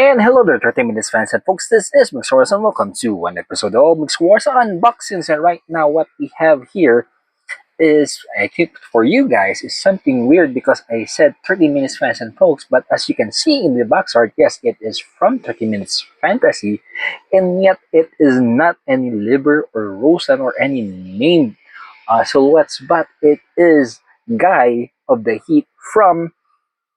And hello there, 30 Minutes fans and folks. This is Mixerwars and welcome to one episode of Mixerwars Unboxings. And right now, what we have here is, I think for you guys, is something weird because I said 30 Minutes fans and folks, but as you can see in the box art, yes, it is from 30 Minutes Fantasy, and yet it is not any Liber or Rosan or any named silhouettes, but it is Guy of the Heat from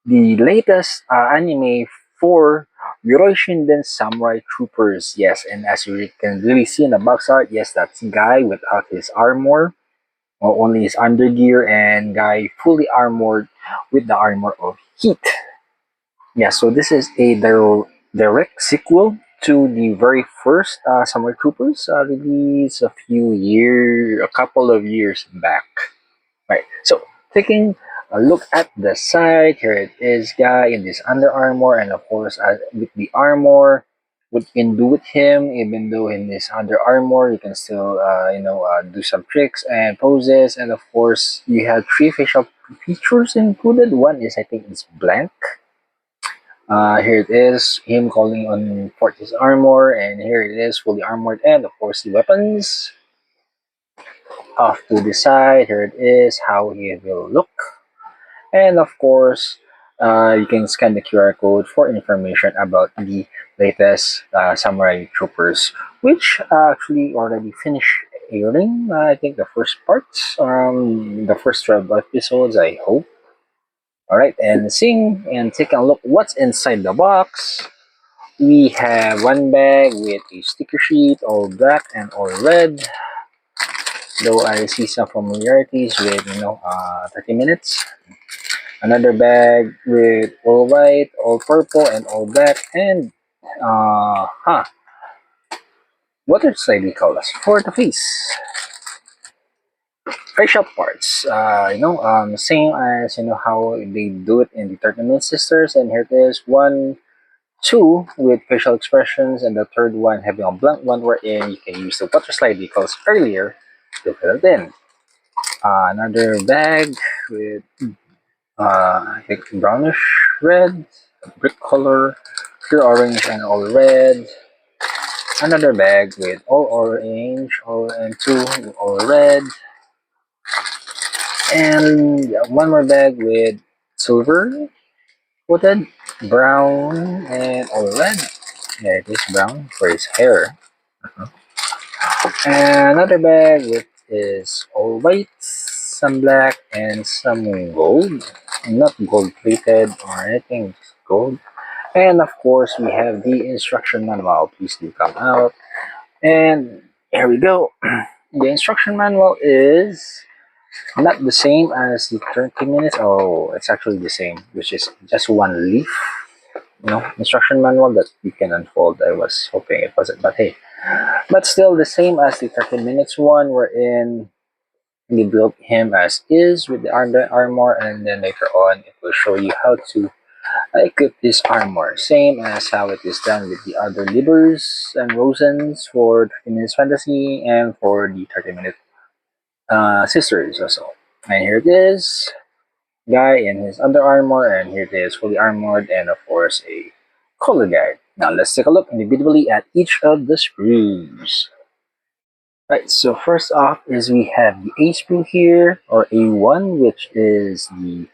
the latest anime for Yoroshinden Samurai Troopers. Yes, and as you can really see in the box art, yes, that's Guy without his armor, or only his undergear, and Guy fully armored with the armor of Heat. Yeah, so this is a direct sequel to the very first Samurai Troopers released a couple of years back. Right. So taking a look at the side, here it is, Guy in this Under Armour, and of course, with the armor, what you can do with him, even though in this Under Armour, you can still, do some tricks and poses, and of course, you have three facial features included. One is, I think, it's blank. Here it is, him calling on for his armor, and here it is, fully armored, and of course, the weapons. Off to the side, here it is, how he will look. And of course, you can scan the QR code for information about the latest Samurai Troopers, which actually already finished airing. I think the first parts, the first 12 episodes, I hope. Alright, and seeing and taking a look what's inside the box. We have one bag with a sticker sheet, all black and all red. Though I see some familiarities with 30 minutes. Another bag with all white, all purple, and all black, and what are slightly colors for the face. Facial parts, same as how they do it in the 30 Minute Sisters, and here it is, one, two with facial expressions, and the third one having a blank one wherein you can use the water slide vehicles earlier to fill it in. Another bag with I think brownish red, brick color, pure orange, and all red. Another bag with all orange, all and two all red, and one more bag with silver coated, brown, and all red. Yeah, it is brown for his hair. And another bag with is all white, some black, and some gold. Not gold plated or anything, just gold. And of course, we have the instruction manual. Please do come out. And here we go. The instruction manual is not the same as the 30 minutes. Oh, it's actually the same, which is just one leaf. Instruction manual that you can unfold. I was hoping it wasn't, but hey. But still the same as the 30 minutes one, wherein they built him as is with the armor, and then later on it will show you how to equip this armor, same as how it is done with the other Libers and Rosans for 30 Minutes Fantasy and for the 30 Minute Sisters also. And here it is, Guy in his under armor, and here it is fully armored, and of course a color guide. Now let's take a look individually at each of the sprues. Right, so first off is we have the A sprue here, or A1, which is the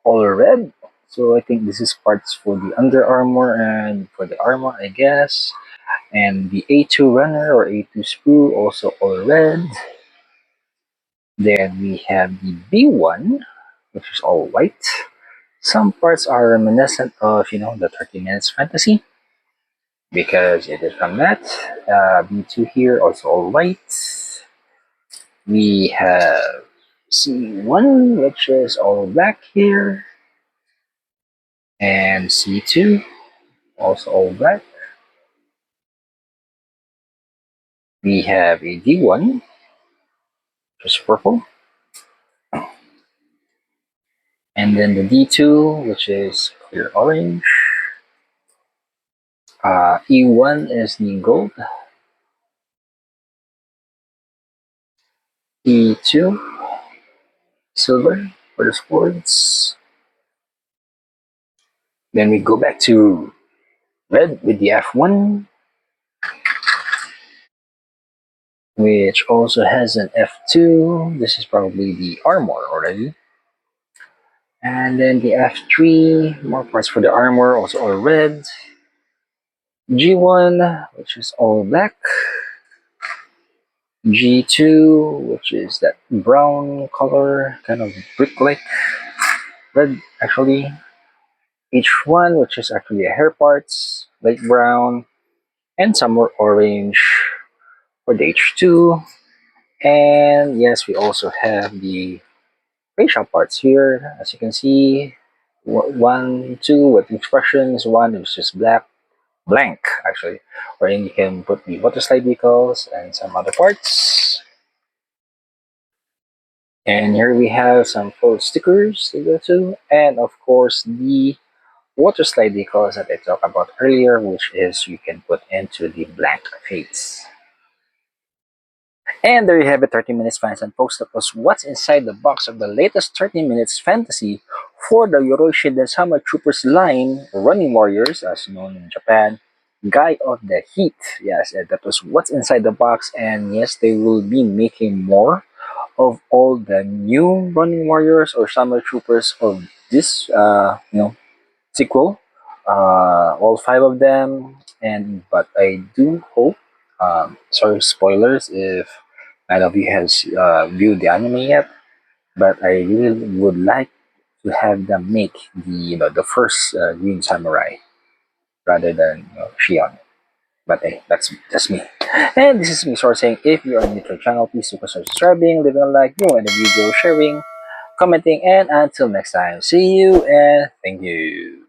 all red. So I think this is parts for the Under Armour and for the armor, I guess. And the A2 runner or A2 sprue, also all red. Then we have the B1, which is all white. Some parts are reminiscent of, the 30 Minutes Fantasy, because it is from that. B2 here, also all white. We have C1, which is all black here. And C2, also all black. We have a D1, which is purple. And then the D2, which is clear orange. E1 is the gold. E2, silver for the sports. Then we go back to Red with the F1, which also has an F2. This is probably the armor already. And then the F3, more parts for the armor, also all red. G1, which is all black. G2, which is that brown color, kind of brick-like red actually. H1, which is actually a hair parts, light brown, and some more orange for the H2. And yes, we also have the facial parts here. As you can see, one, two with expressions. One is just blank actually, wherein you can put the water slide vehicles and some other parts. And here we have some full stickers to go to, and of course the water slide vehicles that I talked about earlier, which is you can put into the blank face. And there you have it, 30 minutes fans and folks. That was what's inside the box of the latest 30 minutes fantasy for the Yoroshi Densama Troopers line, Running Warriors, as known in Japan, Guy of the Heat. Yes, that was what's inside the box, and yes, they will be making more of all the new Running Warriors or Summer Troopers of this, sequel. All five of them, and but I do hope. Sorry, spoilers if none of you has viewed the anime yet. But I really would like to have them make the first Green Samurai rather than Shion. But hey, that's just me. And this is me, Sor, saying if you are new to the channel, please consider subscribing, leaving a like, you want the video, sharing, commenting, and until next time, see you and thank you.